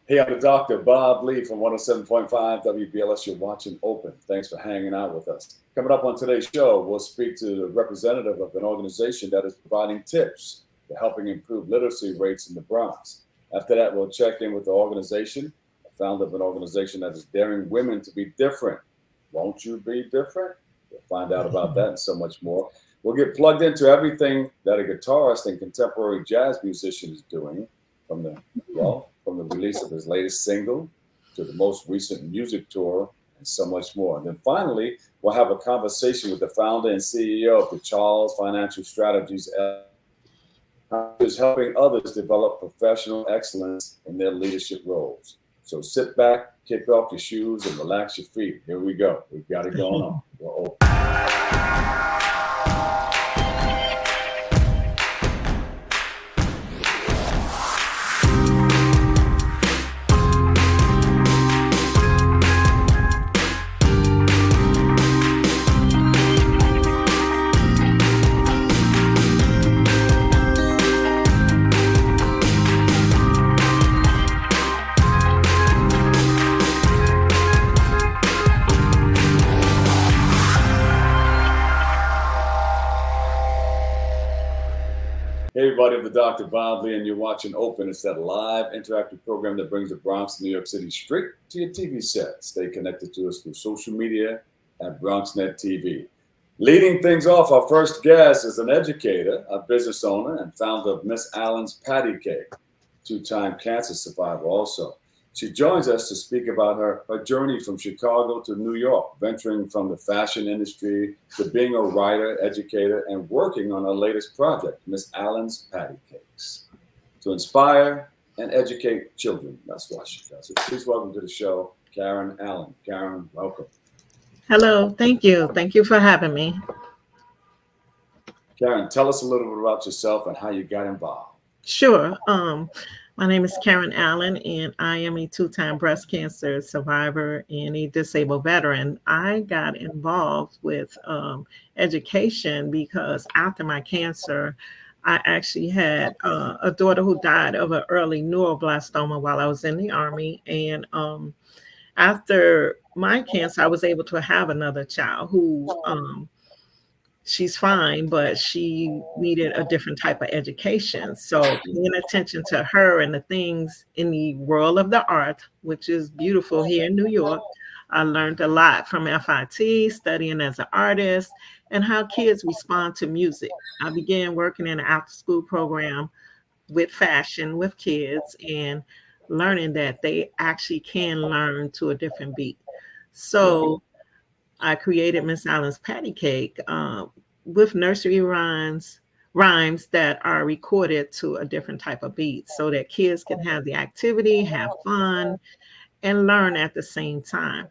Hey, I'm the Dr. Bob Lee from 107.5 WBLS. You're watching Open. Thanks for hanging out with us. Coming up on today's show, we'll speak to the representative of an organization that is providing tips for helping improve literacy rates in the Bronx. After that, we'll check in with the organization, the founder of an organization that is daring women to be different. Won't you be different? We'll find out about that and so much more. We'll get plugged into everything that a guitarist and contemporary jazz musician is doing, from the release of his latest single to the most recent music tour and so much more. And then finally, we'll have a conversation with the founder and CEO of the Charles Financial Strategies LLC, who is helping others develop professional excellence in their leadership roles. So sit back, kick off your shoes, and relax your feet. Here we go. We've got it going on. We're open. Hey everybody, I'm the Dr. Bob Lee, and you're watching Open. It's that live interactive program that brings the Bronx, New York City straight to your TV set. Stay connected to us through social media at BronxNet TV. Leading things off, our first guest is an educator, a business owner, and founder of Miss Allen's Patty Cake, two-time cancer survivor also. She joins us to speak about her journey from Chicago to New York, venturing from the fashion industry to being a writer, educator, and working on her latest project, Miss Allen's Patty Cakes, to inspire and educate children. That's why she does it. Please welcome to the show, Karen Allen. Karen, welcome. Hello, thank you. Thank you for having me. Karen, tell us a little bit about yourself and how you got involved. Sure. My name is Karen Allen, and I am a two-time breast cancer survivor and a disabled veteran. I got involved with education because after my cancer, I actually had a daughter who died of an early neuroblastoma while I was in the Army. And after my cancer, I was able to have another child who she's fine, but she needed a different type of education. So paying attention to her and the things in the world of the art, which is beautiful here in New York, I learned a lot from FIT, studying as an artist, and how kids respond to music. I began working in an after-school program with fashion with kids and learning that they actually can learn to a different beat. So I created Miss Allen's Patty Cake with nursery rhymes that are recorded to a different type of beat so that kids can have the activity, have fun, and learn at the same time.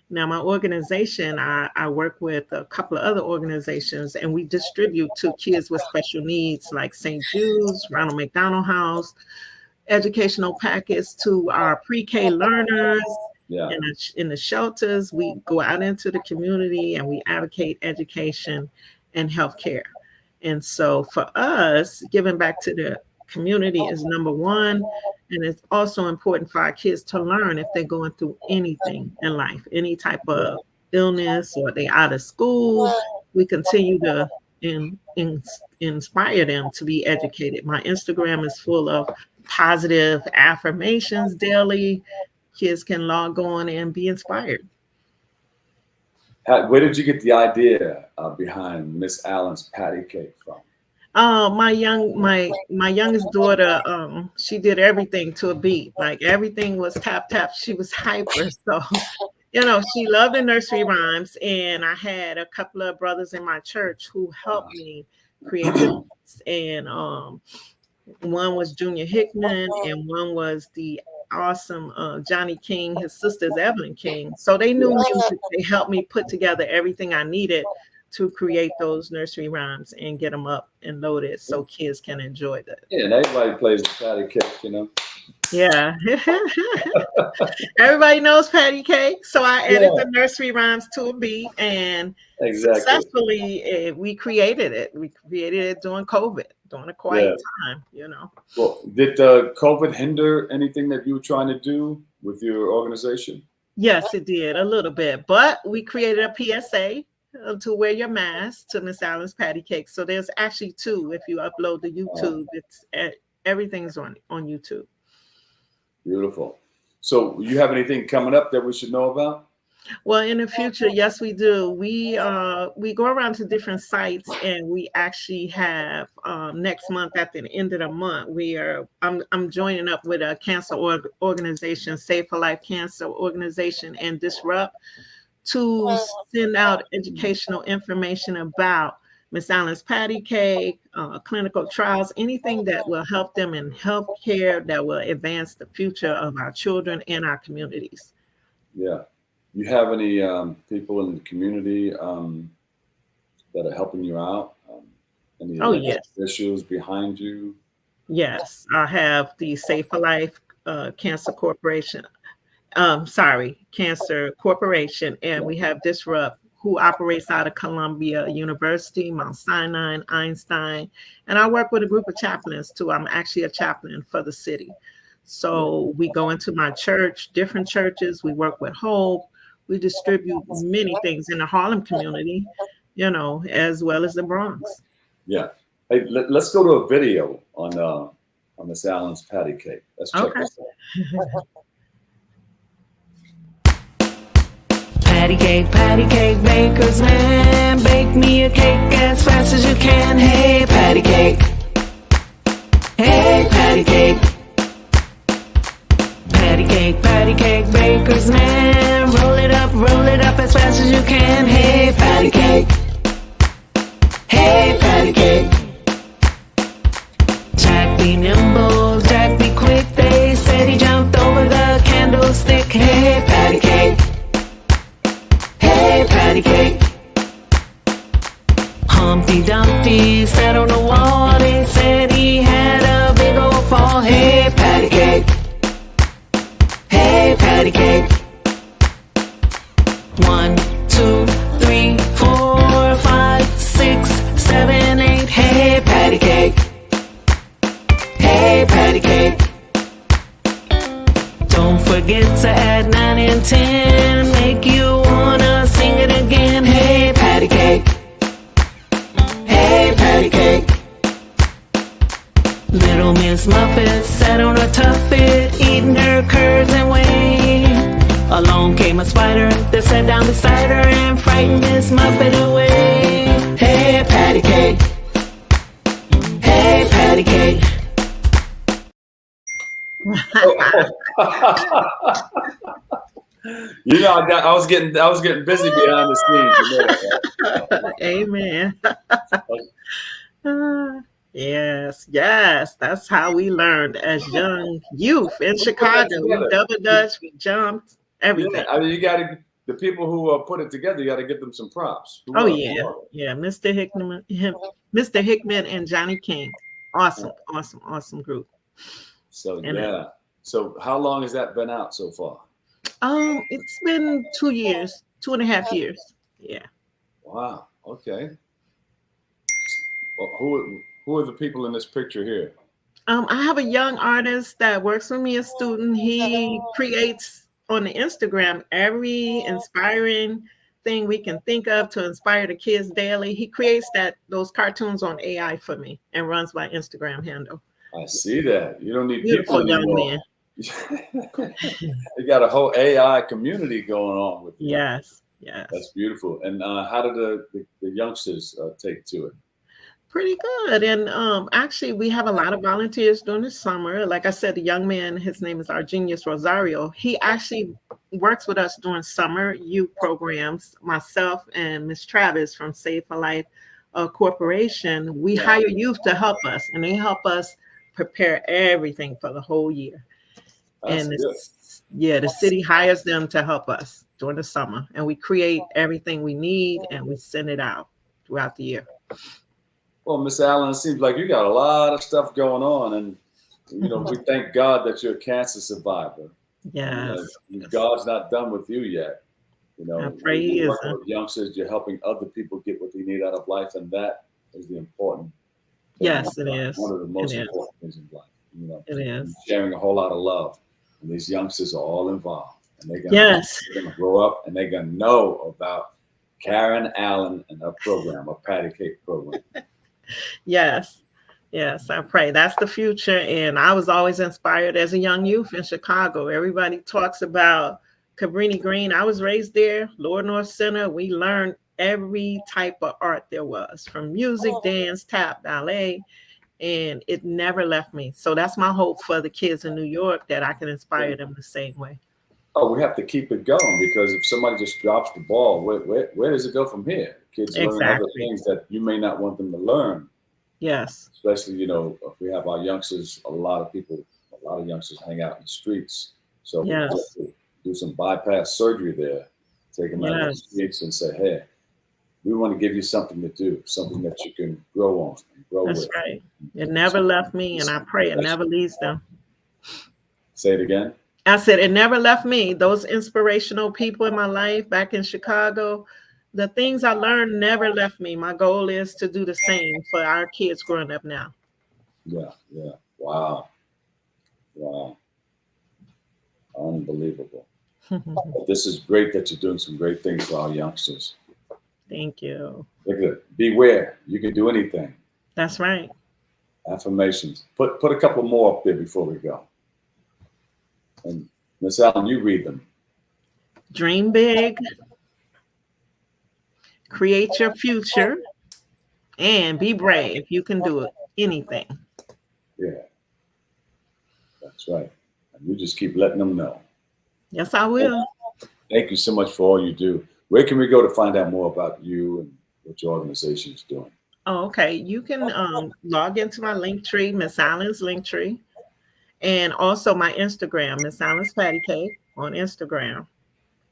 Now, my organization, I work with a couple of other organizations, and we distribute to kids with special needs like St. Jude's, Ronald McDonald House, educational packets to our pre-K learners. Yeah. In the shelters, we go out into the community and we advocate education and healthcare. And so for us, giving back to the community is number one. And it's also important for our kids to learn if they're going through anything in life, any type of illness or they out of school. We continue to inspire them to be educated. My Instagram is full of positive affirmations daily. Kids can log on and be inspired. Where did you get the idea behind Miss Allen's Patty Cake from? My youngest daughter, she did everything to a beat. Like everything was tap tap. She was hyper. So, she loved the nursery rhymes. And I had a couple of brothers in my church who helped me create the beats. And one was Junior Hickman, and one was the awesome Johnny King. His sister is Evelyn King. So they knew music. They helped me put together everything I needed to create those nursery rhymes and get them up and loaded so kids can enjoy that. Yeah, and everybody plays the patty cake, Yeah. Everybody knows patty cake. So I added the nursery rhymes to a beat, and successfully we created it. We created it during COVID. during a quiet time, Well, did COVID hinder anything that you were trying to do with your organization? Yes, it did a little bit, but we created a PSA to wear your mask to Miss Allen's Patty Cake. So there's actually 2. If you upload the YouTube, it's everything's on YouTube. Beautiful. So you have anything coming up that we should know about? Well, in the future, yes, we do. We go around to different sites, and we actually have next month at the end of the month, I'm joining up with a cancer organization, Save for Life Cancer Organization, and Disrupt to send out educational information about Miss Allen's Patty Cake, clinical trials, anything that will help them in healthcare, that will advance the future of our children and our communities. Yeah. You have any people in the community that are helping you out? Any officials behind you? Yes, I have the Save for Life Cancer Corporation. Cancer Corporation, and we have Disrupt, who operates out of Columbia University, Mount Sinai, Einstein, and I work with a group of chaplains too. I'm actually a chaplain for the city. So we go into my church, different churches. We work with Hope. We distribute many things in the Harlem community, as well as the Bronx. Yeah. Hey, let's go to a video on Miss Allen's Patty Cake. Let's check this out. Patty cake, baker's man. Bake me a cake as fast as you can. Hey, patty cake. Hey, patty cake. Patty cake, baker's man. Roll it up as fast as you can. Hey, patty cake. Hey, patty cake. Jack be nimble, Jack be quick. They said he jumped over the candlestick. Hey, patty cake. Hey, patty cake. Humpty Dumpty sat on the wall. They said he had a big old fall. Hey, patty cake. Hey, patty cake. 1, 2, 3, 4, 5, 6, 7, 8. Hey, patty cake. Hey, patty cake. Don't forget to add 9 and 10. Make you wanna sing it again. Hey, patty cake. Hey, patty cake. Little Miss Muffet sat on a tuffet, eating her curds and whey. Along came a spider that sat down beside her and frightened Miss Muffet away. Hey, patty cake. Hey, patty cake. I was getting busy behind the scenes. Amen. Yes, that's how we learned as young youth in Chicago. We double dutch, we jumped, everything. Yeah, I mean, you got to, the people who put it together, you got to give them some props. Mr. Hickman and Johnny King. Awesome group. So so how long has that been out so far? It's been 2 years, 2.5 years. Yeah. Wow. Okay. Well, who are the people in this picture here? I have a young artist that works with me, a student. He creates on the Instagram every inspiring thing we can think of to inspire the kids daily. He creates those cartoons on AI for me and runs my Instagram handle. I see that. You don't need Beautiful people anymore. You got a whole AI community going on with you. Yes. That's beautiful. And how did the youngsters take to it? Pretty good. And actually, we have a lot of volunteers during the summer. Like I said, the young man, his name is Argenius Rosario. He actually works with us during summer youth programs. Myself and Miss Travis from Save for Life Corporation, we hire youth to help us, and they help us prepare everything for the whole year. That's and the city hires them to help us during the summer, and we create everything we need and we send it out throughout the year. Well, Miss Allen, it seems like you got a lot of stuff going on, and we thank God that you're a cancer survivor. Yes. God's not done with you yet. I pray He isn't. With youngsters, you're helping other people get what they need out of life, and that is the important Yes, it is. One of the most It is. important things in life. You know, It is. sharing a whole lot of love. And these youngsters are all involved. And they're gonna grow up and they're gonna know about Karen Allen and her program, her patty cake program. Yes. Yes, I pray. That's the future. And I was always inspired as a young youth in Chicago. Everybody talks about Cabrini Green. I was raised there, Lower North Center. We learned every type of art there was, from music, dance, tap, ballet, and it never left me. So that's my hope for the kids in New York, that I can inspire them the same way. Oh, we have to keep it going, because if somebody just drops the ball, where does it go from here? Kids learn other things that you may not want them to learn. Yes. Especially, you know, if we have our youngsters, a lot of youngsters hang out in the streets. So we have to do some bypass surgery there, take them out of the streets and say, hey, we want to give you something to do, something that you can grow on and grow with. That's right. It never left me, and I pray it never leaves them. Say it again. I said it never left me. Those inspirational people in my life back in Chicago, the things I learned never left me. My goal is to do the same for our kids growing up now. Yeah. Wow. Unbelievable. This is great that you're doing some great things for our youngsters. Thank you. Look at it. Beware. You can do anything. That's right. Affirmations. Put a couple more up there before we go. And Miss Allen, you read them. Dream big. Create your future. And be brave. You can do it. Anything. Yeah. That's right. And you just keep letting them know. Yes, I will. Thank you so much for all you do. Where can we go to find out more about you and what your organization is doing? Oh, okay. You can log into my link tree, Miss Allen's link tree, and also my Instagram, Miss Allen's Patty Cake on Instagram.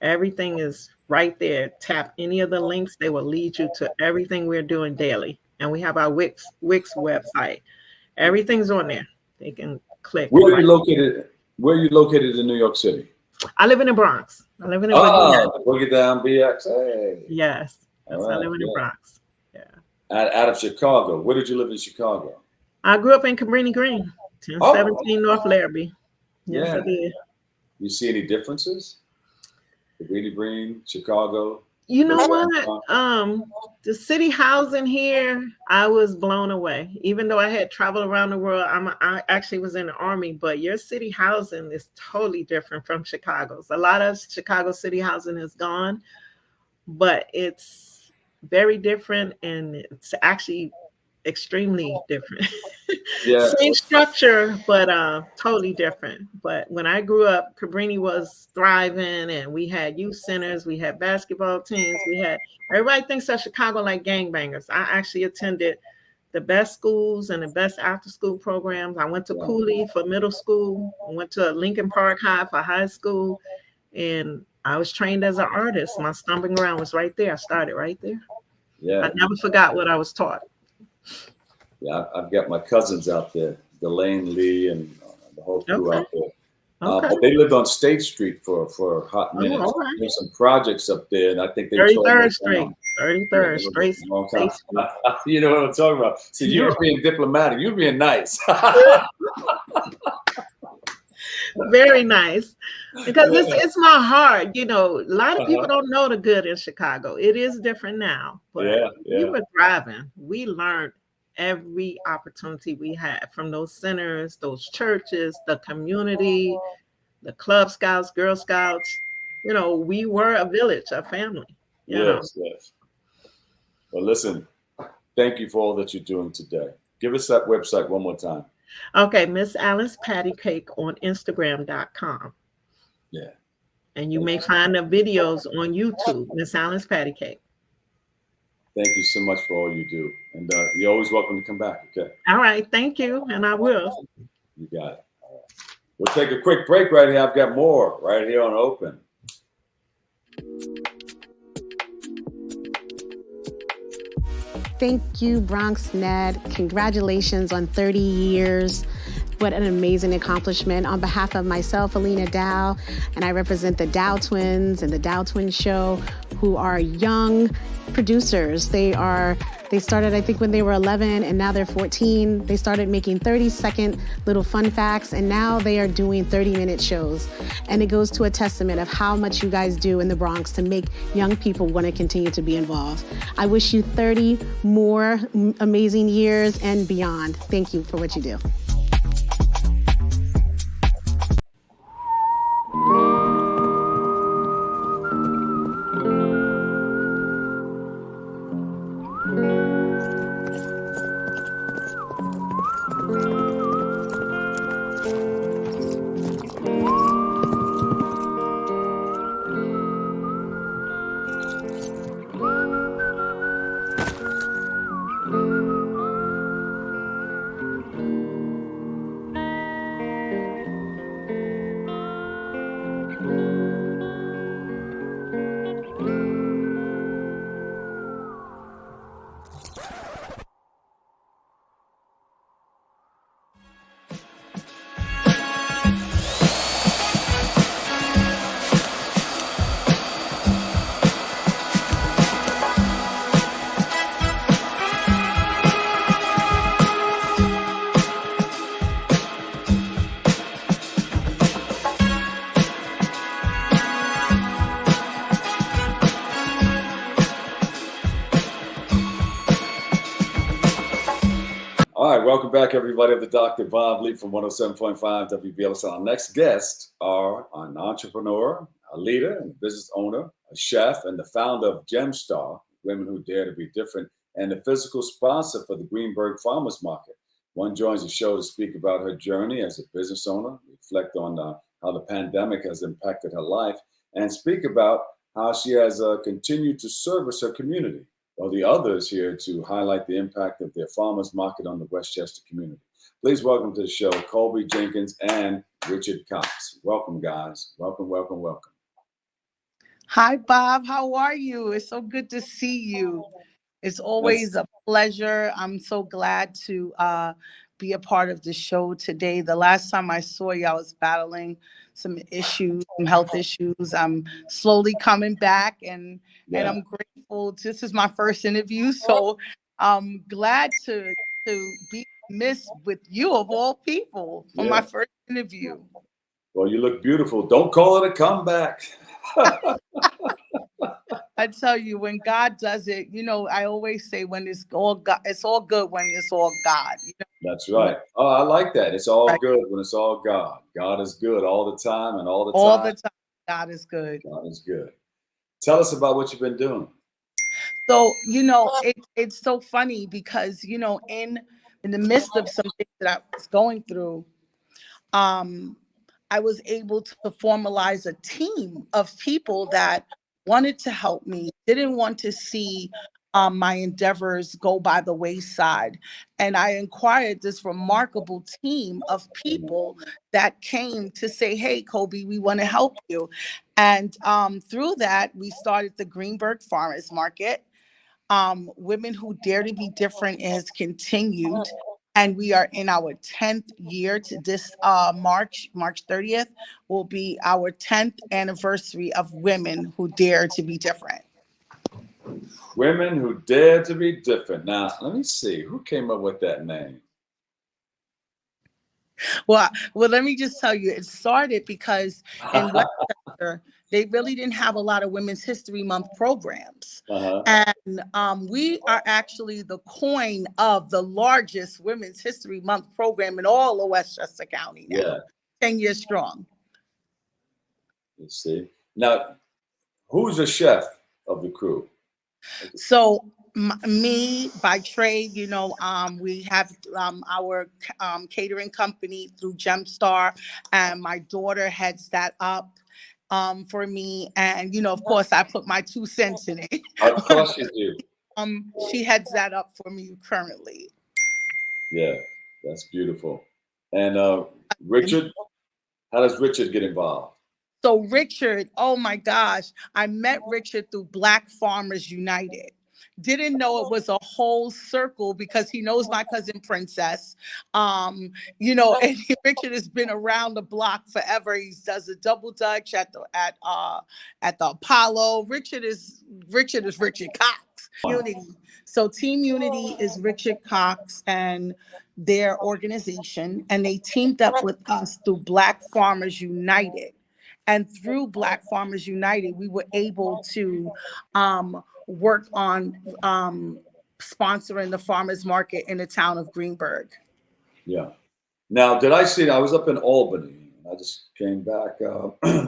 Everything is right there. Tap any of the links. They will lead you to everything we're doing daily. And we have our Wix website. Everything's on there. They can click. Where are you located? Where are you located in New York City? I live in the Bronx. I live in the Boogie Down BX. Hey. Yes. Right, I live in the Bronx. Yeah. Out of Chicago. Where did you live in Chicago? I grew up in Cabrini Green, 1017 North Larrabee. Yes, I did. You see any differences? Cabrini Green, Chicago. You know what? The city housing here, I was blown away. Even though I had traveled around the world, I actually was in the Army, but your city housing is totally different from Chicago's. A lot of Chicago city housing is gone, but it's very different, and it's actually extremely different. Yeah. Same structure, but totally different. But when I grew up, Cabrini was thriving, and we had youth centers, we had basketball teams, everybody thinks of Chicago like gangbangers. I actually attended the best schools and the best after school programs. I went to Cooley for middle school, I went to Lincoln Park High for high school, and I was trained as an artist. My stomping ground was right there. I started right there. Yeah. I never forgot what I was taught. Yeah, I've got my cousins out there, Delane Lee and the whole crew out there. But they lived on State Street for a hot minute. Right. There's some projects up there, and I think they 33rd Street. 33rd Street. You know what I'm talking about. See, you were being diplomatic. You were being nice. Very nice. Because it's my heart. You know, a lot of people don't know the good in Chicago. It is different now. But we were thriving. We learned every opportunity we had from those centers, those churches, the community, the Club Scouts, Girl Scouts. You know, we were a village, a family. Yes. Well, listen, thank you for all that you're doing today. Give us that website one more time. Okay, Miss Allen's Patty Cake on Instagram.com. Yeah. And you may find the videos on YouTube, Miss Allen's Patty Cake. Thank you so much for all you do. And you're always welcome to come back, okay? All right, thank you, and I will. You got it. All right. We'll take a quick break right here. I've got more right here on Open. Thank you, BronxNet. Congratulations on 30 years. What an amazing accomplishment. On behalf of myself, Alina Dow, and I represent the Dow Twins and the Dow Twins Show, who are young producers. They They started, I think, when they were 11, and now they're 14. They started making 30-second little fun facts, and now they are doing 30-minute shows. And it goes to a testament of how much you guys do in the Bronx to make young people want to continue to be involved. I wish you 30 more amazing years and beyond. Thank you for what you do. All right, welcome back, everybody, of the Dr. Bob Lee from 107.5 WBLS. Our next guests are an entrepreneur, a leader, and a business owner, a chef, and the founder of Gemstarr, Women Who Dare to Be Different, and the physical sponsor for the Greenberg Farmers Market. One joins the show to speak about her journey as a business owner, reflect on how the pandemic has impacted her life, and speak about how she has continued to service her community, while the others here to highlight the impact of their farmers market on the Westchester community. Please welcome to the show, Colby Jenkins and Richard Cox. Welcome, guys. Welcome, welcome, welcome. Hi, Bob. How are you? It's so good to see you. It's always a pleasure. I'm so glad to be a part of the show today. The last time I saw you, I was battling some issues, some health issues. I'm slowly coming back, and I'm grateful. This is my first interview, so I'm glad to be missed with you of all people for my first interview. Well, you look beautiful. Don't call it a comeback. I tell you, when God does it, you know, I always say when it's all God, it's all good when it's all God. You know? That's right. Oh, I like that. It's all good when it's all God. God is good all the time, and all the time. All the time, God is good. God is good. Tell us about what you've been doing. So, you know, it's so funny because, you know, in the midst of some things that I was going through, I was able to formalize a team of people that wanted to help me, didn't want to see my endeavors go by the wayside. And I acquired this remarkable team of people that came to say, hey, Colby, we want to help you. And through that, we started the Greenberg Farmers Market. Women Who Dare to Be Different has continued. And we are in our 10th year to this March 30th will be our 10th anniversary of Women Who Dare to Be Different. Women Who Dare to Be Different. Now, let me see. Who came up with that name? Well, let me just tell you, it started because in Westchester, they really didn't have a lot of Women's History Month programs. And we are actually the coin of the largest Women's History Month program in all of Westchester County now, 10 years strong. Let's see. Now, who's the chef of the crew? So me by trade, you know, we have our catering company through Gemstarr, and my daughter heads that up for me. And, you know, of course, I put my 2 cents in it. Of course you do. She heads that up for me currently. Yeah, that's beautiful. And Richard, how does Richard get involved? So Richard, oh my gosh, I met Richard through Black Farmers United. Didn't know it was a whole circle because he knows my cousin Princess. You know, and Richard has been around the block forever. He does a double dutch at the Apollo. Richard is Richard Cox. Unity. So Team Unity is Richard Cox and their organization, and they teamed up with us through Black Farmers United. And through Black Farmers United, we were able to work on sponsoring the farmers market in the town of Greenburgh. Yeah. Now, did I see, I was up in Albany. I just came back.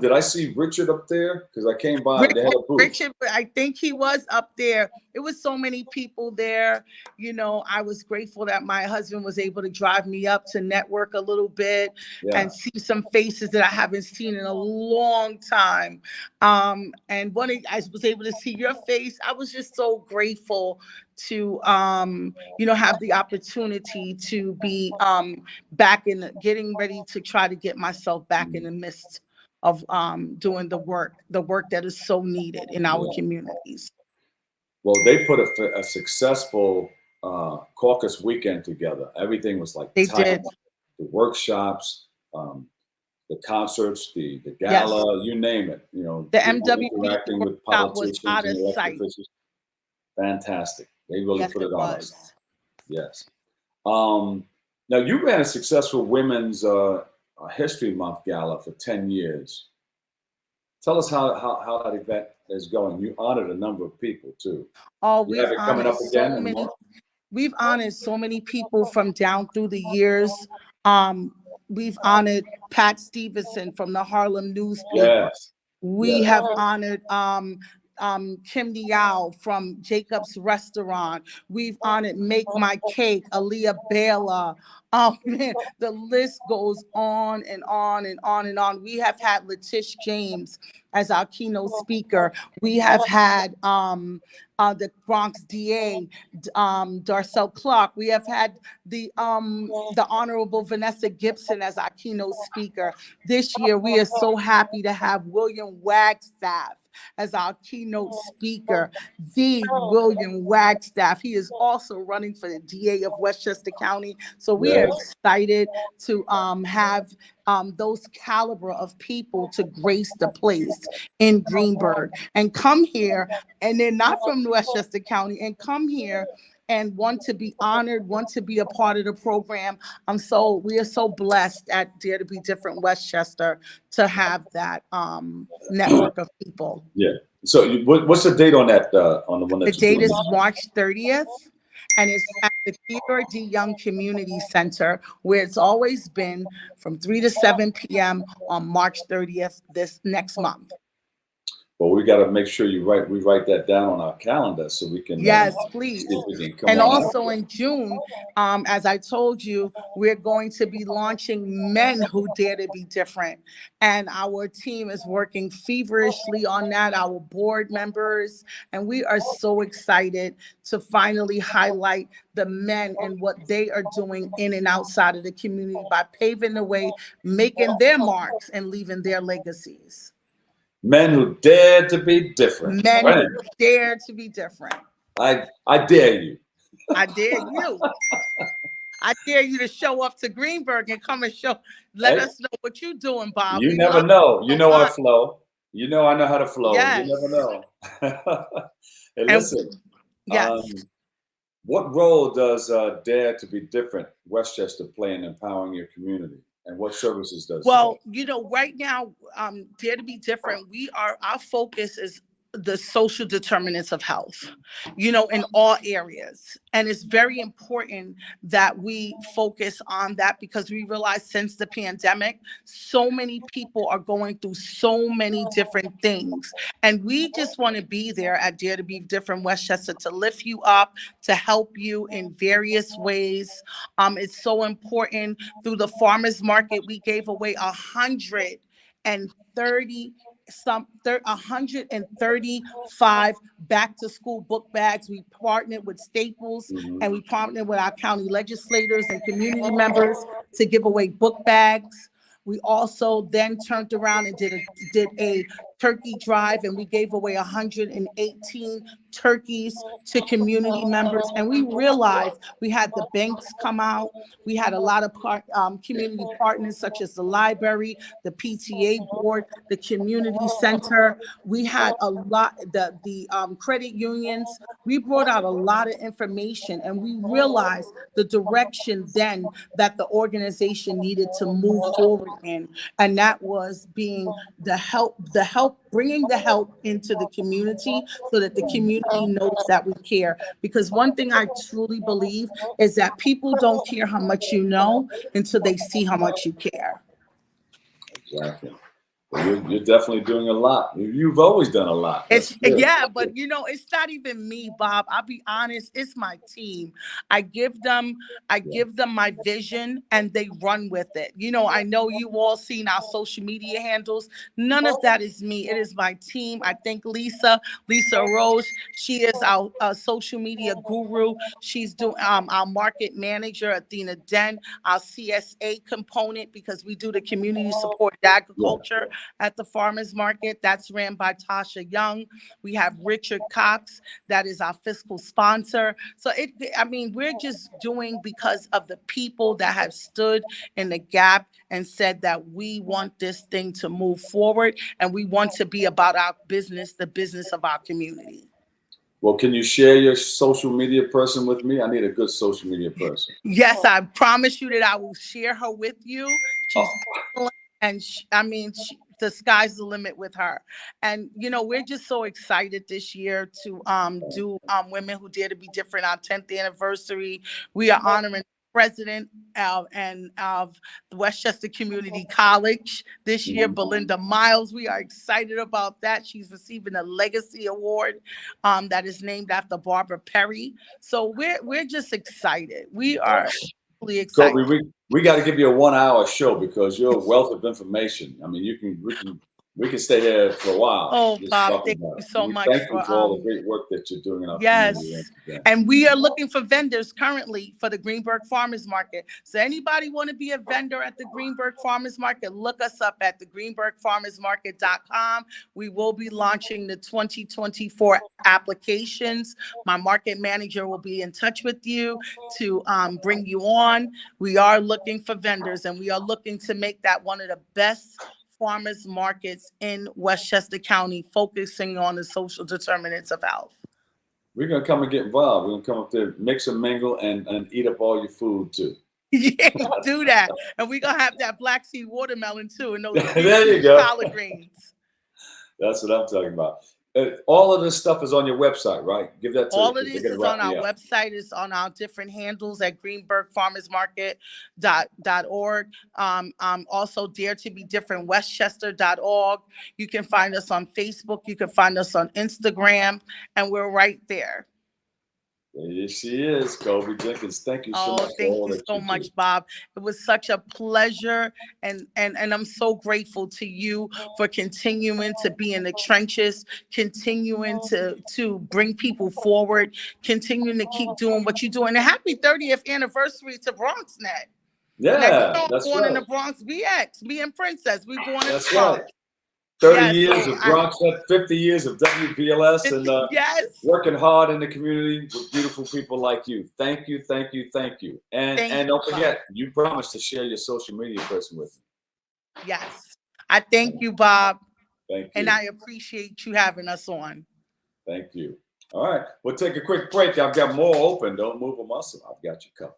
Did I see Richard up there? Because I came by. They had a booth. Richard, I think he was up there. It was so many people there. You know, I was grateful that my husband was able to drive me up to network a little bit and see some faces that I haven't seen in a long time. And when I was able to see your face, I was just so grateful to have the opportunity to be back in, getting ready to try to get myself back in the midst of doing the work that is so needed in our communities. Well, they put a successful caucus weekend together. Everything was like they tight. did. The workshops, the concerts, the gala, you name it. You know, the MWP interacting with politicians was out of and sight. officials. Fantastic. They really put it on us. Yes. Now you ran a successful Women's History Month Gala for 10 years. Tell us how that event is going. You honored a number of people too. Oh, you have it coming up again. We've honored so many people from down through the years. We've honored Pat Stevenson from the Harlem newspaper. Yes. We have honored Kim Niao from Jacob's Restaurant. We've honored Make My Cake, Aaliyah Bela. Man, the list goes on and on and on and on. We have had Letish James as our keynote speaker. We have had the Bronx DA, Darcel Clark. We have had the Honorable Vanessa Gibson as our keynote speaker. This year, we are so happy to have William Wagstaff as our keynote speaker, the William Wagstaff. He is also running for the DA of Westchester County. So we are excited to have those caliber of people to grace the place in Greenburgh and come here, and they're not from Westchester County, and come here and want to be honored, want to be a part of the program. We are so blessed at Dare to Be Different Westchester to have that network of people. Yeah. So what's the date on that? On the one that the date is March 30th, and it's at the Theodore D. Young Community Center, where it's always been, from 3 to 7 p.m. on March 30th, this next month. Well, we got to make sure we write that down on our calendar so we can. Yes, please. And also in June, as I told you, we're going to be launching Men Who Dare to Be Different. And our team is working feverishly on that, our board members. And we are so excited to finally highlight the men and what they are doing in and outside of the community by paving the way, making their marks, and leaving their legacies. Men who dare to be different. Men who dare to be different. I dare you. I dare you. I dare you to show up to Greenburgh and come and let us know what you're doing, Bob. You never know. You know I flow. You know I know how to flow. Yes. You never know. Hey, listen. Yes. What role does Dare to Be Different Westchester play in empowering your community? And what services does it? Well, right now, Dare to Be Different, our focus is the social determinants of health, in all areas. And it's very important that we focus on that, because we realize since the pandemic, so many people are going through so many different things. And we just want to be there at Dare to Be Different Westchester to lift you up, to help you in various ways. It's so important. Through the farmers market, we gave away 135 back to school book bags. We partnered with Staples, and we partnered with our county legislators and community members to give away book bags. We also then turned around and did a turkey drive, and we gave away 118 turkeys to community members. And we realized we had the banks come out. We had a lot of community partners such as the library, the PTA board, the community center. We had a lot, the credit unions. We brought out a lot of information, and we realized the direction then that the organization needed to move forward in. And that was being bringing the help into the community so that the community knows that we care. Because one thing I truly believe is that people don't care how much you know until they see how much you care. Exactly. Well, you're definitely doing a lot. You've always done a lot. Yeah, but it's not even me, Bob. I'll be honest, it's my team. I give them my vision and they run with it. I know you all seen our social media handles. None of that is me. It is my team. I think Lisa Rose, she is our social media guru. She's doing our market manager, Athena Den, our CSA component, because we do the community support agriculture at the farmers market. That's ran by Tasha Young. We have Richard Cox, that is our fiscal sponsor. So we're just doing because of the people that have stood in the gap and said that we want this thing to move forward and we want to be about our business, the business of our community. Well, can you share your social media person with me? I need a good social media person. Yes, I promise you that I will share her with you. She's excellent, and the sky's the limit with her. And, we're just so excited this year to do Women Who Dare to Be Different, our 10th anniversary. We are honoring president of the Westchester Community College this year, Belinda Miles. We are excited about that. She's receiving a legacy award that is named after Barbara Perry. So we're just excited. We are really excited. Colby, we got to give you a 1-hour show because you're a wealth of information. I mean, we can stay here for a while. Oh, Bob, thank you so much. Thank you for all the great work that you're doing in our community. Yes, and we are looking for vendors currently for the Greenburgh Farmers Market. So anybody want to be a vendor at the Greenburgh Farmers Market, look us up at thegreenburghfarmersmarket.com. We will be launching the 2024 applications. My market manager will be in touch with you to bring you on. We are looking for vendors, and we are looking to make that one of the best farmers markets in Westchester County, focusing on the social determinants of health. We're going to come and get involved. We're going to come up there, mix and mingle, and eat up all your food, too. Yeah, do that. And we're going to have that black seed watermelon, too, and those there you go. collard greens. That's what I'm talking about. All of this stuff is on your website, right? Give that to all of this is on our website. It's on our different handles at greenburghfarmersmarket.org. Also Dare to Be Different Westchester.org. You can find us on Facebook. You can find us on Instagram, and we're right there. There she is, Colby Jenkins. Thank you so much. Thank you so much, Bob. It was such a pleasure, and I'm so grateful to you for continuing to be in the trenches, continuing to bring people forward, continuing to keep doing what you're doing. And happy 30th anniversary to BronxNet. Yeah, that's born in the Bronx BX, me and Princess. We born in the Bronx. Right. 30 years of BronxNet, 50 years of WBLS, and working hard in the community with beautiful people like you. Thank you, thank you, thank you. And don't forget, you promised to share your social media person with me. Yes. I thank you, Bob. Thank you. And I appreciate you having us on. Thank you. All right. We'll take a quick break. I've got more open. Don't move a muscle. I've got you covered.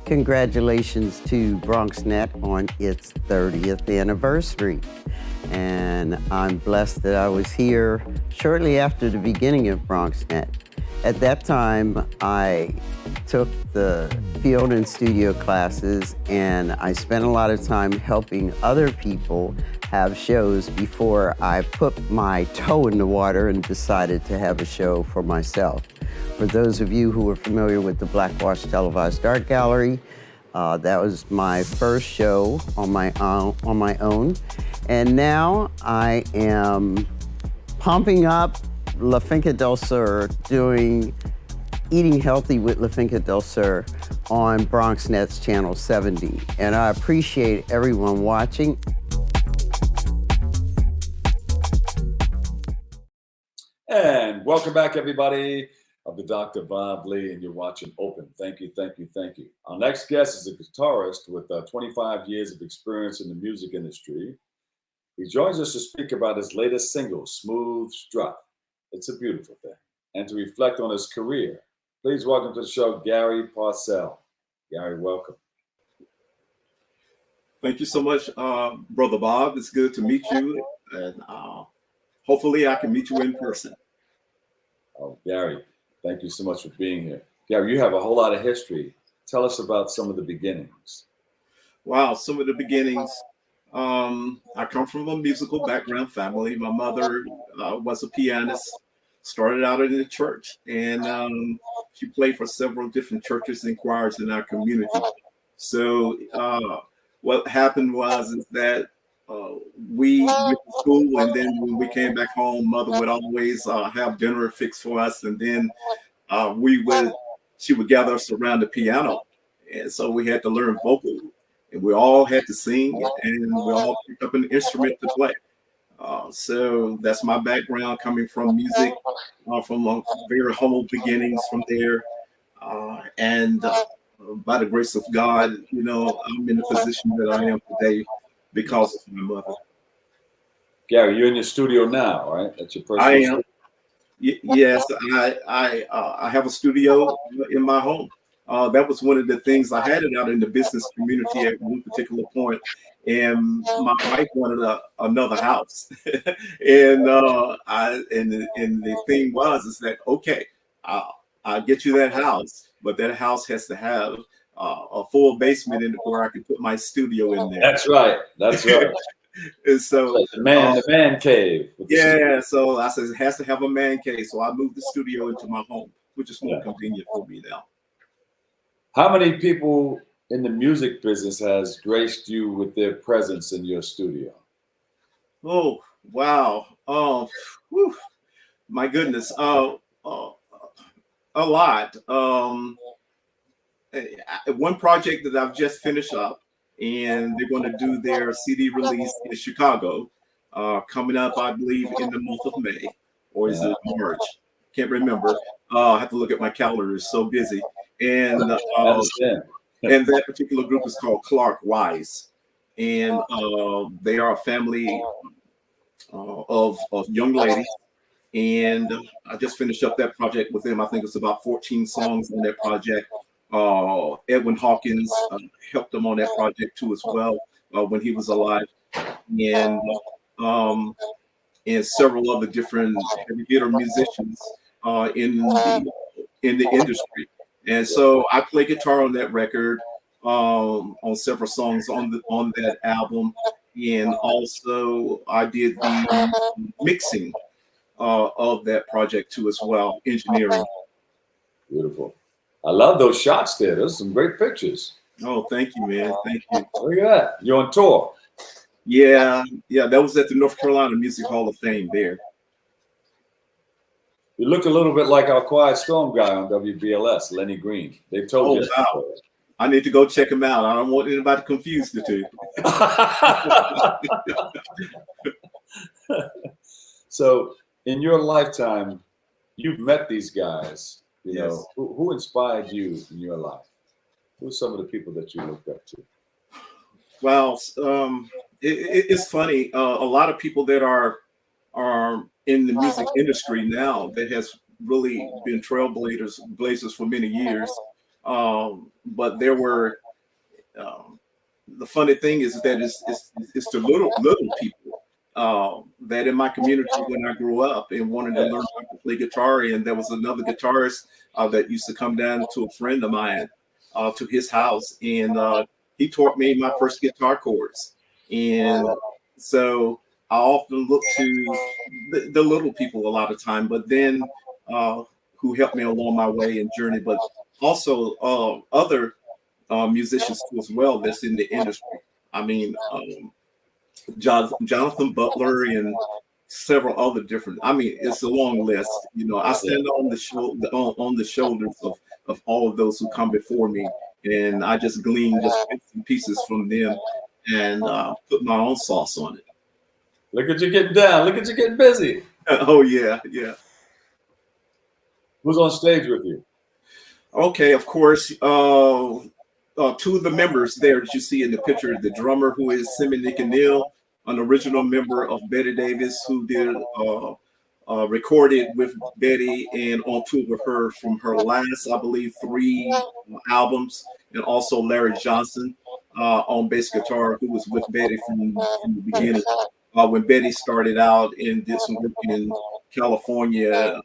congratulations to BronxNet on its 30th anniversary. And I'm blessed that I was here shortly after the beginning of BronxNet. At that time, I took the field and studio classes, and I spent a lot of time helping other people have shows before I put my toe in the water and decided to have a show for myself. For those of you who are familiar with the Blackwash Televised Art Gallery, that was my first show on my own. And now I am pumping up La Finca del Sur, doing Eating Healthy with La Finca del Sur on BronxNet's Channel 70. And I appreciate everyone watching. And welcome back, everybody. I'm the Dr. Bob Lee, and you're watching Open. Thank you, thank you, thank you. Our next guest is a guitarist with 25 years of experience in the music industry. He joins us to speak about his latest single, Smooth Strut. It's a beautiful thing. And to reflect on his career, please welcome to the show, Garry Percell. Garry, welcome. Thank you so much, Brother Bob. It's good to meet you. And hopefully I can meet you in person. Oh, Garry, thank you so much for being here. Garry, you have a whole lot of history. Tell us about some of the beginnings. Wow, some of the beginnings. I come from a musical background family. My mother was a pianist, started out in the church, and she played for several different churches and choirs in our community. So what happened was that we went to school, and then when we came back home, Mother would always have dinner fixed for us, and then she would gather us around the piano, and so we had to learn vocal. And we all had to sing, and we all picked up an instrument to play. So that's my background, coming from music, from a very humble beginnings from there. And by the grace of God, you know, I'm in the position that I am today because of my mother. Garry, you're in your studio now, right? That's your personal I am. studio? Yes, I have a studio in my home. That was one of the things. I had it out in the business community at one particular point, and my wife wanted another house, and the thing is that okay, I'll get you that house, but that house has to have a full basement in it where I can put my studio in there. That's right. That's right. And so like the man cave. Yeah, so I said it has to have a man cave. So I moved the studio into my home, which is more convenient for me now. How many people in the music business has graced you with their presence in your studio? Oh, wow. Oh, whew, my goodness. A lot. One project that I've just finished up, and they're going to do their CD release in Chicago, coming up, I believe, in the month of May, or is it March? Can't remember. I have to look at my calendar. It's so busy. And and that particular group is called Clark Wise, and they are a family of young ladies. And I just finished up that project with them. I think it's about 14 songs on that project. Edwin Hawkins helped them on that project too as well when he was alive, and several other different heavy hitter musicians in the industry. And so I play guitar on that record, on several songs on that album, and also I did the mixing of that project too as well, engineering. Beautiful. I love those shots there. Those are some great pictures. Oh, thank you, man. Thank you. Look at that. You're on tour. Yeah, that was at the North Carolina Music Hall of Fame there. You look a little bit like our Quiet Storm guy on WBLS, Lenny Green. They told you. Wow. I need to go check him out. I don't want anybody to confuse the two. So, in your lifetime, you've met these guys. You know, who inspired you in your life? Who are some of the people that you looked up to? Well, it's funny. A lot of people that are in the music industry now that has really been trailblazers for many years. But there were, the funny thing is that it's the little people that in my community when I grew up and wanted to learn how to play guitar. And there was another guitarist that used to come down to a friend of mine to his house, and he taught me my first guitar chords. And so I often look to the little people a lot of time, but then who helped me along my way and journey, but also other musicians too as well that's in the industry. I mean, Jonathan Butler and several other different. I mean, it's a long list. You know, I stand on the shoulders of all of those who come before me, and I just glean just bits and pieces from them and put my own sauce on it. Look at you getting down. Look at you getting busy. Oh yeah. Who's on stage with you? Okay, of course. Two of the members there that you see in the picture, the drummer who is Simon Nick-Neal, an original member of Betty Davis, who did recorded with Betty and on tour with her from her last, I believe, 3 albums, and also Larry Johnson on bass guitar, who was with Betty from the beginning. When Betty started out and did some work in California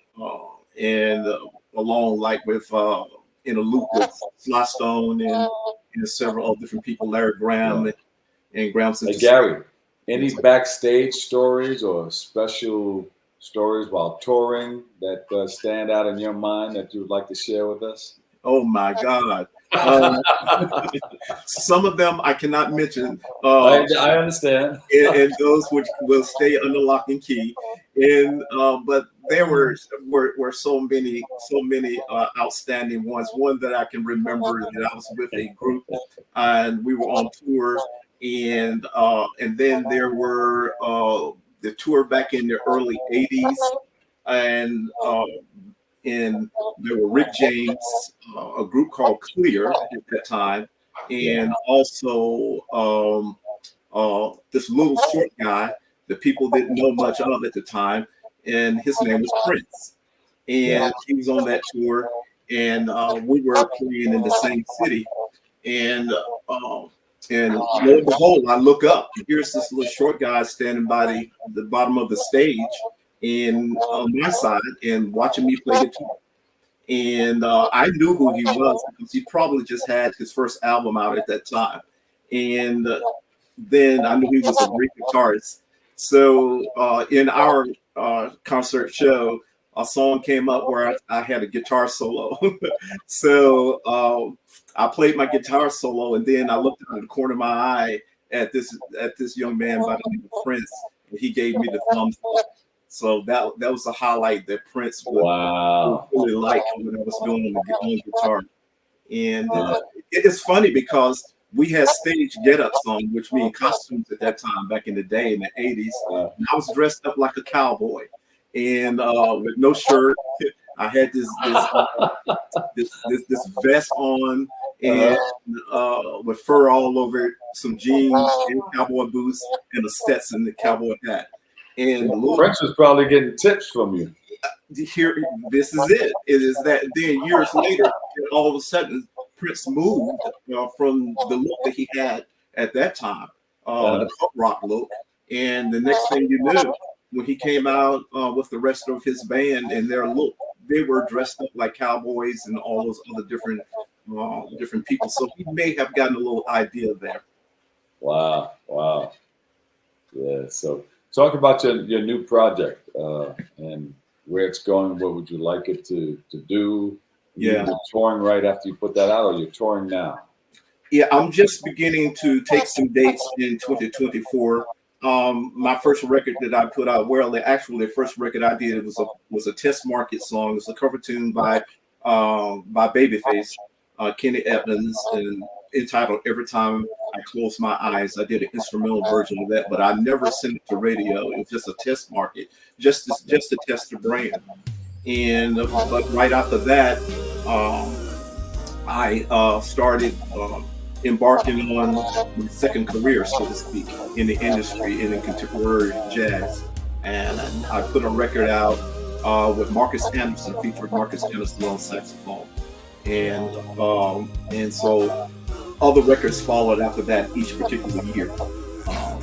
and along like with in a loop with Sly Stone and several other different people, Larry Graham and Graham's. Hey, Garry, any backstage stories or special stories while touring that stand out in your mind that you would like to share with us? Oh my God. Some of them I cannot mention. I understand. and those which will stay under lock and key. And but there were so many outstanding ones. One that I can remember that I was with a group and we were on tour, and then there were the tour back in the early 80s, and there were Rick James, a group called Clear at that time, and also this little short guy that people didn't know much of at the time, and his name was Prince. And he was on that tour, and we were playing in the same city. And lo and behold, I look up, here's this little short guy standing by the bottom of the stage and on my side and watching me play guitar. And I knew who he was because he probably just had his first album out at that time. And then I knew he was a great guitarist. So in our concert show, a song came up where I had a guitar solo. So I played my guitar solo, and then I looked out of the corner of my eye at this young man by the name of Prince, and he gave me the thumbs up. So that was a highlight that Prince would really like when I was doing on guitar. And it's funny because we had stage get-ups on, which mean costumes at that time back in the day in the 80s. And I was dressed up like a cowboy and with no shirt. I had this vest on and with fur all over it, some jeans and cowboy boots and a Stetson, the cowboy hat. And Prince was probably getting tips from you. Here, this is it. It is that then years later, all of a sudden, Prince moved from the look that he had at that time, the pop rock look. And the next thing you knew, when he came out with the rest of his band and their look, they were dressed up like cowboys and all those other different people. So he may have gotten a little idea there. Wow. Yeah. So talk about your new project and where it's going. What would you like it to do? Yeah. You're touring right after you put that out, or you're touring now? Yeah, I'm just beginning to take some dates in 2024. My first record that I put out, the first record I did was a test market song. It's a cover tune by Babyface, Kenny Evans, and entitled "Every Time I Close My Eyes." I did an instrumental version of that, but I never sent it to radio. It was just a test market, just to test the brand. And but right after that, I started embarking on my second career, so to speak, in the industry and in contemporary jazz. And I put a record out with Marcus Anderson, featuring Marcus Anderson on saxophone. and so other records followed after that each particular year.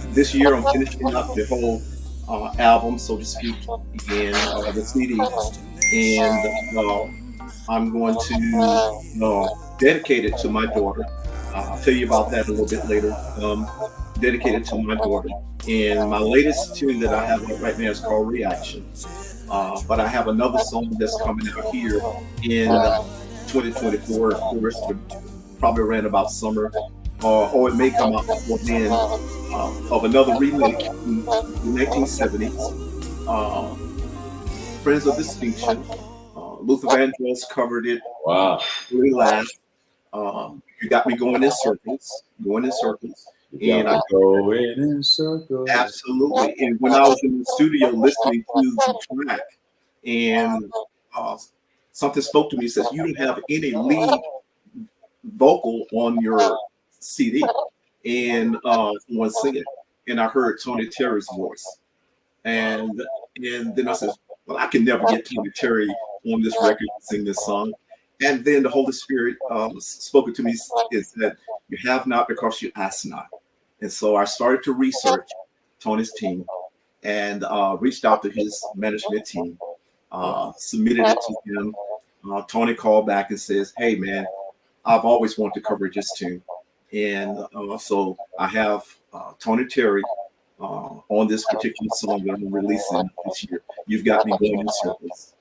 This year I'm finishing up the whole album, so to speak, and the CD, and I'm going to dedicate it to my daughter. I'll tell you about that a little bit later. Dedicated to my daughter. And my latest tune that I have right now is called Reaction. But I have another song that's coming out here in 2024, of course, probably around about summer, or it may come out before then, of another remake in the 1970s. Friends of Distinction. Luther Vandross covered it. Wow. Really laughed. You got me going in circles. And I go in circles. Absolutely. And when I was in the studio listening to the track, and something spoke to me, says, you don't have any lead vocal on your CD. And someone singing. And I heard Tony Terry's voice. And then I said, well, I can never get Tony Terry on this record to sing this song. And then the Holy Spirit spoke to me and said, you have not because you ask not. And so I started to research Tony's team and reached out to his management team, submitted it to him. Tony called back and says, hey, man, I've always wanted to cover this tune. And so I have Tony Terry on this particular song that I'm releasing this year. You've got me going in circles.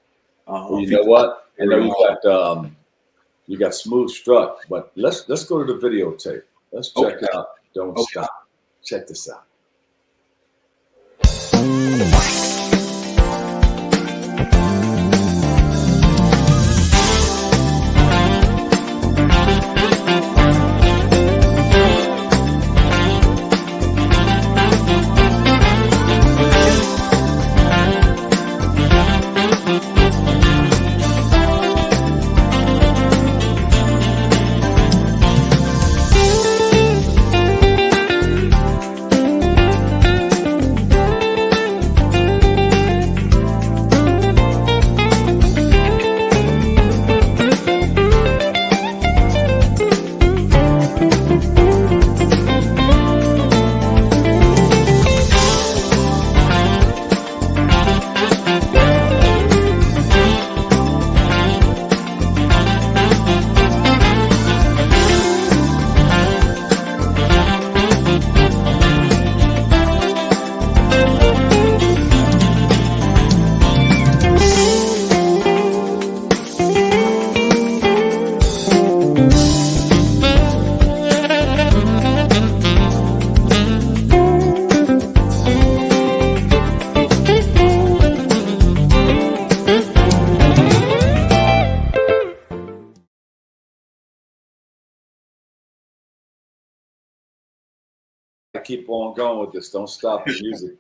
Well, you know what? I know you got Smooth Struck, but let's go to the videotape. Let's check out Don't Stop. Check this out. Keep on going with this. Don't stop the music.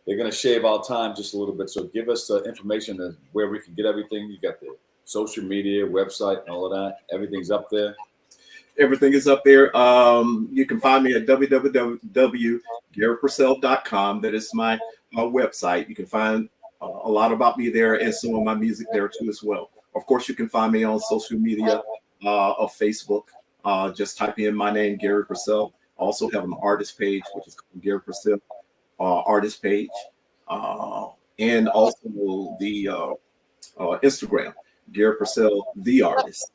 They're going to shave our time just a little bit. So give us the information of where we can get everything. You got the social media, website, and all of that. Everything's up there. Everything is up there. You can find me at www.GarryPercell.com. That is my website. You can find a lot about me there and some of my music there too as well. Of course, you can find me on social media of Facebook. Just type in my name, Garry Percell. Also have an artist page, which is called Garry Percell artist page, and also the Instagram, Garry Percell the artist.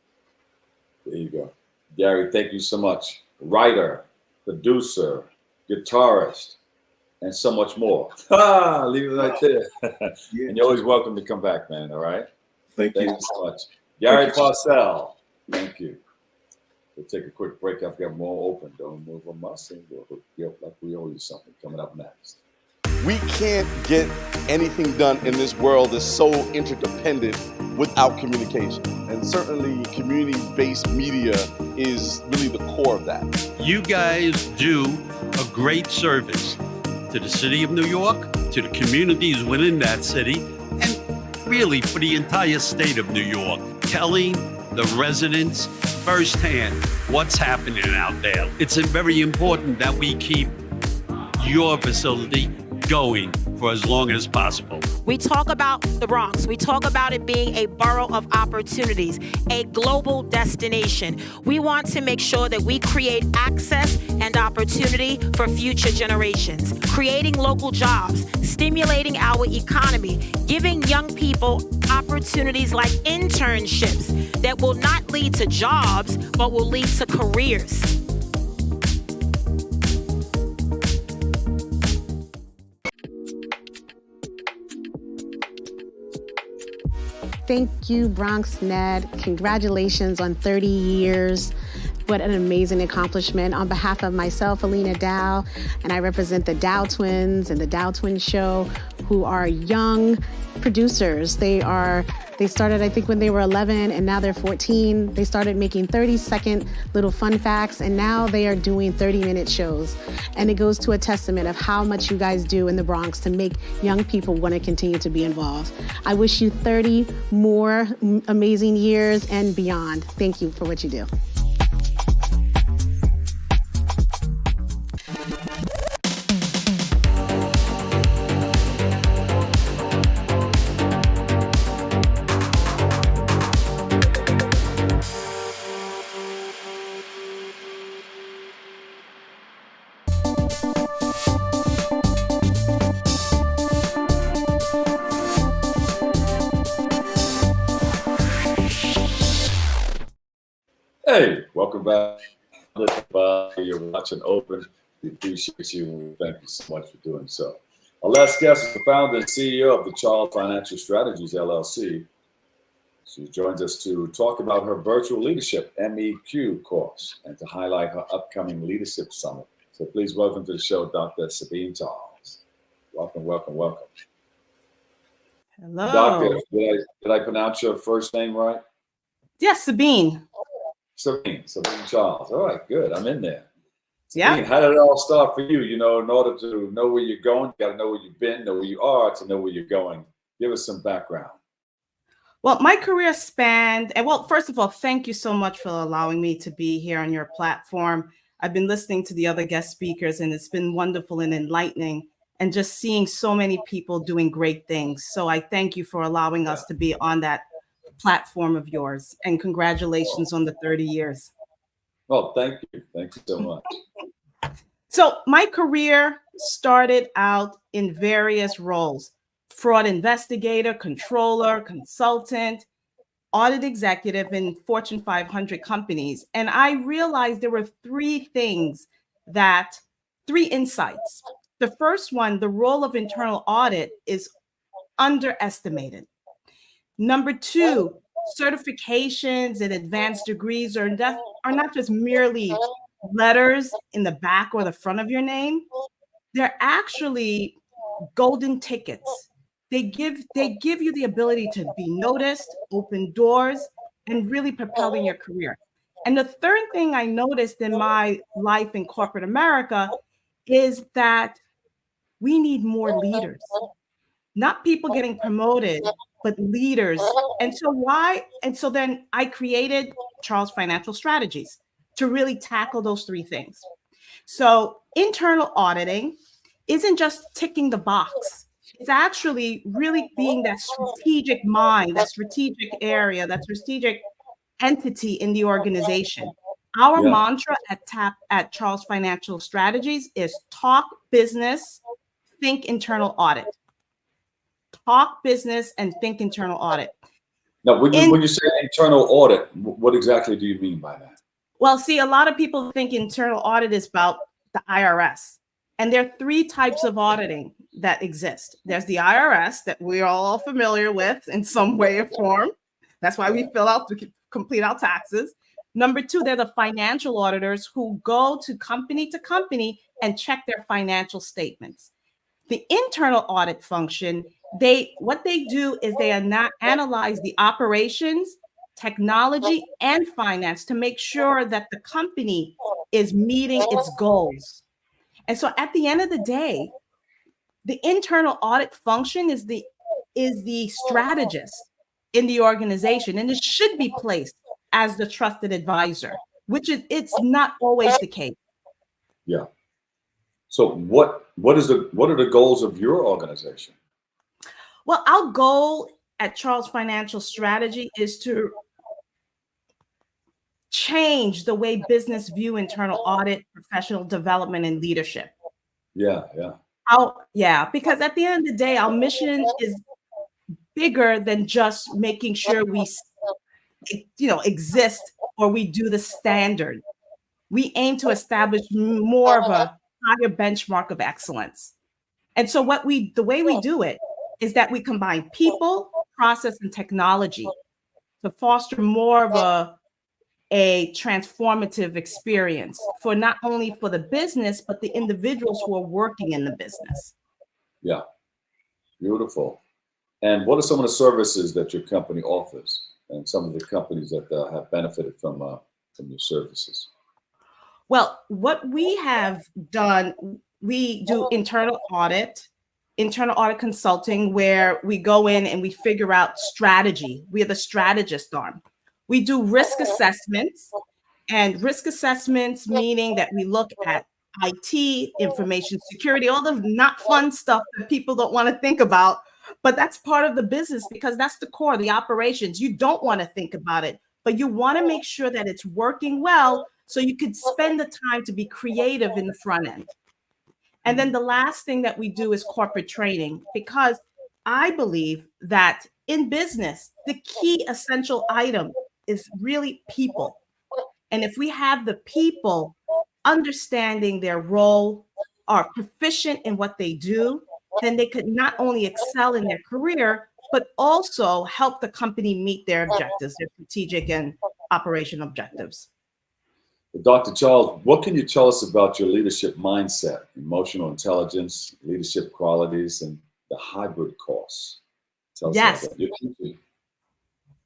There you go, Garry. Thank you so much. Writer, producer, guitarist, and so much more. Leave it right there. Yeah. And you're always welcome to come back, man. All right. Thank you so much, Garry Percell. Thank you. We'll take a quick break. I've got more open. Don't move a muscle. We'll hook you up like we owe you something. Coming up next. We can't get anything done in this world that's so interdependent without communication. And certainly community-based media is really the core of that. You guys do a great service to the city of New York, to the communities within that city, and really for the entire state of New York. Telling the residents firsthand what's happening out there. It's very important that we keep your facility going for as long as possible. We talk about the Bronx. We talk about it being a borough of opportunities, a global destination. We want to make sure that we create access and opportunity for future generations, creating local jobs, stimulating our economy, giving young people opportunities like internships that will not lead to jobs, but will lead to careers. Thank you, BronxNet. Congratulations on 30 years. What an amazing accomplishment. On behalf of myself, Alina Dow, and I represent the Dow Twins and the Dow Twins Show, who are young producers. They started, I think, when they were 11, and now they're 14. They started making 30-second little fun facts, and now they are doing 30-minute shows. And it goes to a testament of how much you guys do in the Bronx to make young people want to continue to be involved. I wish you 30 more amazing years and beyond. Thank you for what you do. Hey, welcome back. You're watching Open. We appreciate you and we thank you so much for doing so. Our last guest is the founder and CEO of the Charles Financial Strategies LLC. She joins us to talk about her virtual Leadership MEQ course and to highlight her upcoming Leadership Summit. So please welcome to the show, Dr. Sabine Charles. Welcome, welcome, welcome. Hello. Doctor, did I pronounce your first name right? Yes, Sabine. Sabine Charles. All right, good. I'm in there. Yeah. Sabine, how did it all start for you? You know, in order to know where you're going, you got to know where you've been, know where you are to know where you're going. Give us some background. Well, my career spanned, and well, first of all, thank you so much for allowing me to be here on your platform. I've been listening to the other guest speakers, and it's been wonderful and enlightening, and just seeing so many people doing great things. So I thank you for allowing us to be on that platform of yours, and congratulations on the 30 years. Well, thank you. Thank you so much. So my career started out in various roles: fraud investigator, controller, consultant, audit executive in Fortune 500 companies. And I realized there were three insights. The first one, the role of internal audit is underestimated. Number two, certifications and advanced degrees are not just merely letters in the back or the front of your name. They're actually golden tickets. They give you the ability to be noticed, open doors, and really propelling your career. And the third thing I noticed in my life in corporate America is that we need more leaders, not people getting promoted, but leaders. And so then I created Charles Financial Strategies to really tackle those three things. So internal auditing isn't just ticking the box. It's actually really being that strategic mind, that strategic area, that strategic entity in the organization. Our mantra at Charles Financial Strategies is talk business, think internal audit. Talk business and think internal audit. Now, when you say internal audit, what exactly do you mean by that? Well, see, a lot of people think internal audit is about the IRS. And there are three types of auditing that exist. There's the IRS that we're all familiar with in some way or form. That's why we fill out to complete our taxes. Number two, they're the financial auditors who go to company and check their financial statements. The internal audit function, what they do is they analyze the operations, technology, and finance to make sure that the company is meeting its goals. And so at the end of the day, the internal audit function is the strategist in the organization, and it should be placed as the trusted advisor, which it's not always the case. Yeah. So what are the goals of your organization? Well, our goal at Charles Financial Strategy is to change the way business view internal audit, professional development, and leadership. Yeah. Because at the end of the day, our mission is bigger than just making sure we, exist or we do the standard. We aim to establish more of a higher benchmark of excellence. And so the way we do it is that we combine people, process, and technology to foster more of a transformative experience for not only for the business, but the individuals who are working in the business. Yeah. Beautiful. And what are some of the services that your company offers and some of the companies that have benefited from your services? Well, what we have done, we do internal audit consulting, where we go in and we figure out strategy. We are the strategist arm. We do risk assessments, and risk assessments meaning that we look at IT, information security, all the not fun stuff that people don't want to think about, but that's part of the business because that's the core, the operations. You don't want to think about it, but you want to make sure that it's working well so you could spend the time to be creative in the front end. And then the last thing that we do is corporate training, because I believe that in business, the key essential item is really people. And if we have the people understanding their role, are proficient in what they do, then they could not only excel in their career, but also help the company meet their objectives, their strategic and operational objectives. Dr. Charles, what can you tell us about your leadership mindset, emotional intelligence, leadership qualities, and the hybrid course? Tell us yes. about that.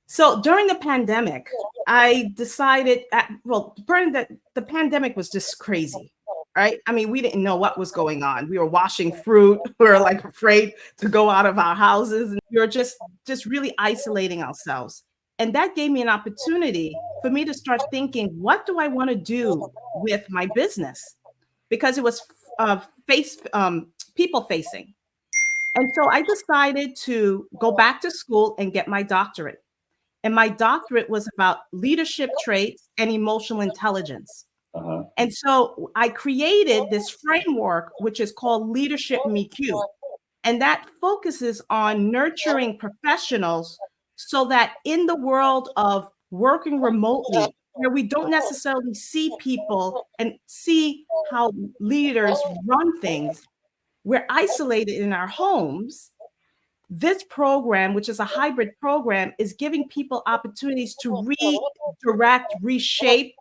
So during the pandemic, I decided, the pandemic was just crazy, right? I mean, we didn't know what was going on. We were washing fruit. We were like afraid to go out of our houses. And we were just really isolating ourselves. And that gave me an opportunity for me to start thinking, what do I want to do with my business? Because it was people facing. And so I decided to go back to school and get my doctorate. And my doctorate was about leadership traits and emotional intelligence. Uh-huh. And so I created this framework, which is called Leadership MEQ. And that focuses on nurturing professionals so that in the world of working remotely, where we don't necessarily see people and see how leaders run things, we're isolated in our homes. This program, which is a hybrid program, is giving people opportunities to redirect, reshape,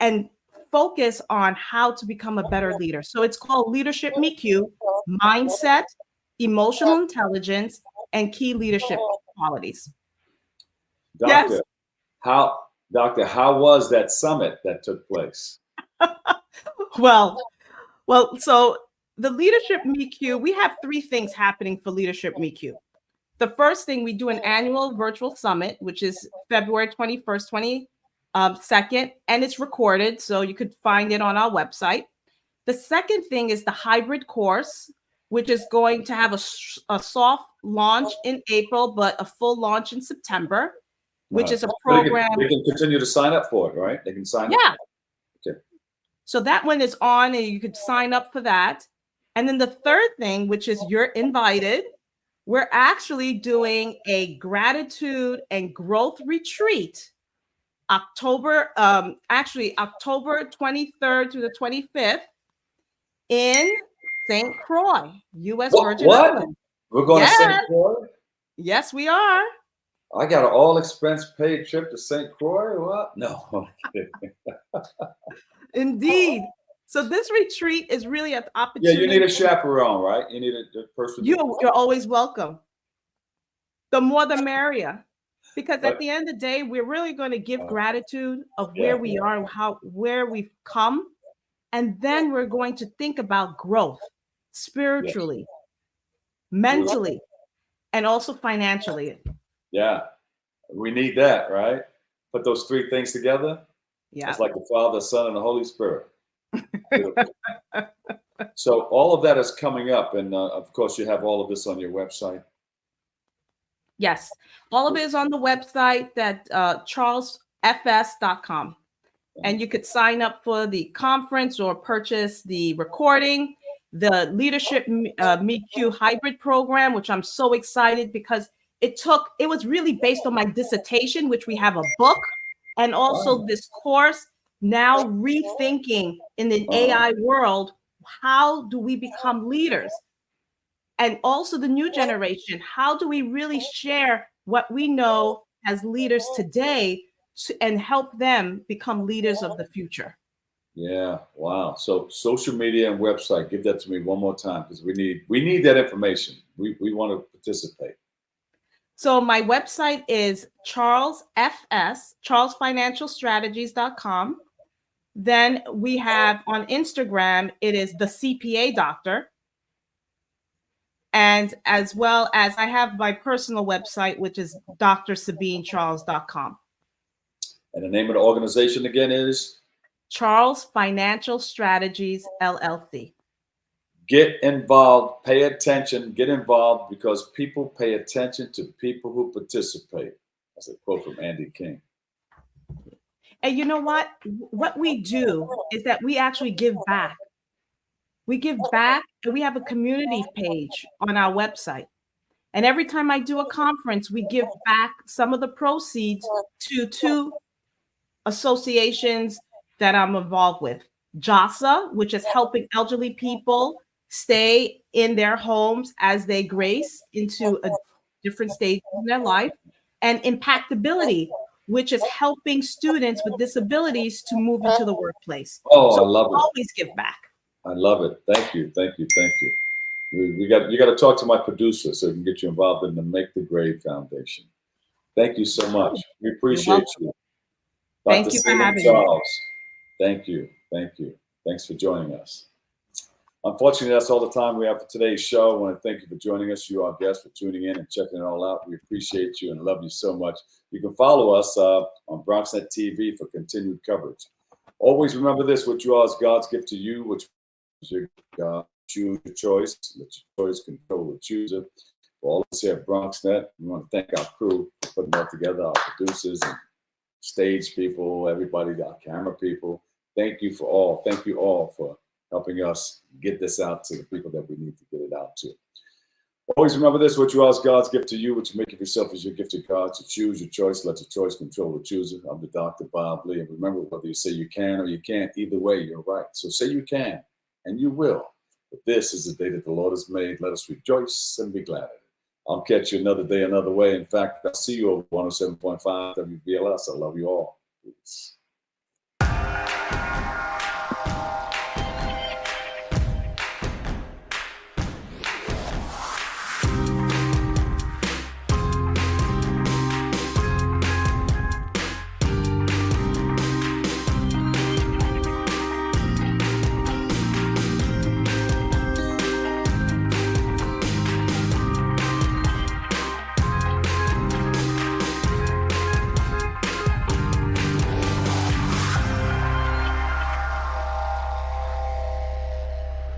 and focus on how to become a better leader. So it's called Leadership MEQ, mindset, emotional intelligence, and key leadership qualities. Doctor, yes. How was that summit that took place? Well, so the Leadership MEQ, we have three things happening for Leadership MEQ. The first thing, we do an annual virtual summit, which is February 21st, 22nd, and it's recorded, so you could find it on our website. The second thing is the hybrid course, which is going to have a soft launch in April, but a full launch in September, which is a program. They can continue to sign up for it, right? They can sign up. Yeah. Okay. So that one is on, and you could sign up for that. And then the third thing, which is you're invited, we're actually doing a gratitude and growth retreat, October 23rd to the 25th in St. Croix, U.S. Virgin Islands. We're going to St. Croix? Yes, we are. I got an all-expense-paid trip to St. Croix? What? No. Indeed. So this retreat is really an opportunity. Yeah, you need a chaperone, right? You need a person. You're always welcome. The more the merrier. Because at the end of the day, we're really going to give gratitude of where we are and where we've come. And then we're going to think about growth spiritually, mentally, and also financially. Yeah. We need that, right? Put those three things together. Yeah. It's like the Father, Son, and the Holy Spirit. So all of that is coming up. And of course, you have all of this on your website. Yes. All of it is on the website that charlesfs.com. And you could sign up for the conference or purchase the recording, the Leadership MEQ hybrid program, which I'm so excited because it was really based on my dissertation, which we have a book, and also this course, now rethinking in the AI world, how do we become leaders? And also the new generation, how do we really share what we know as leaders today and help them become leaders of the future? Yeah, wow. So social media and website, give that to me one more time, because we need that information. We want to participate. So my website is charlesfinancialstrategies.com. Then we have on Instagram, it is the CPA Doctor. And as well as I have my personal website, which is drsabinecharles.com. And the name of the organization again is? Charles Financial Strategies LLC. Get involved, pay attention, get involved, because people pay attention to people who participate. That's a quote from Andy King. And you know what? What we do is that we actually give back. We give back, and we have a community page on our website. And every time I do a conference, we give back some of the proceeds to two associations that I'm involved with. JASA, which is helping elderly people stay in their homes as they grace into a different stage in their life. And Impactability, which is helping students with disabilities to move into the workplace. Oh, so I love it. Always give back. I love it. Thank you. You got to talk to my producer so we can get you involved in the Make the Grade Foundation. Thank you so much. We appreciate you. Thank you for having Charles. Thank you. Thanks for joining us. Unfortunately, that's all the time we have for today's show. I want to thank you for joining us, you, our guests, for tuning in and checking it all out. We appreciate you and love you so much. You can follow us on BronxNet TV for continued coverage. Always remember this: what you are is God's gift to you, which is your God. Choose your choice. Let your choice control the chooser. For all of us here at BronxNet, we want to thank our crew for putting that together, our producers and stage people, everybody, our camera people. Thank you all for helping us get this out to the people that we need to get it out to. Always remember this: what you are is God's gift to you, which you make of yourself is your gift to God. So choose your choice. Let your choice control the chooser. I'm the Dr. Bob Lee. And remember, whether you say you can or you can't, either way, you're right. So say you can, and you will. But this is the day that the Lord has made. Let us rejoice and be glad in it. I'll catch you another day, another way. In fact, I'll see you over 107.5 WBLS. I love you all. Peace.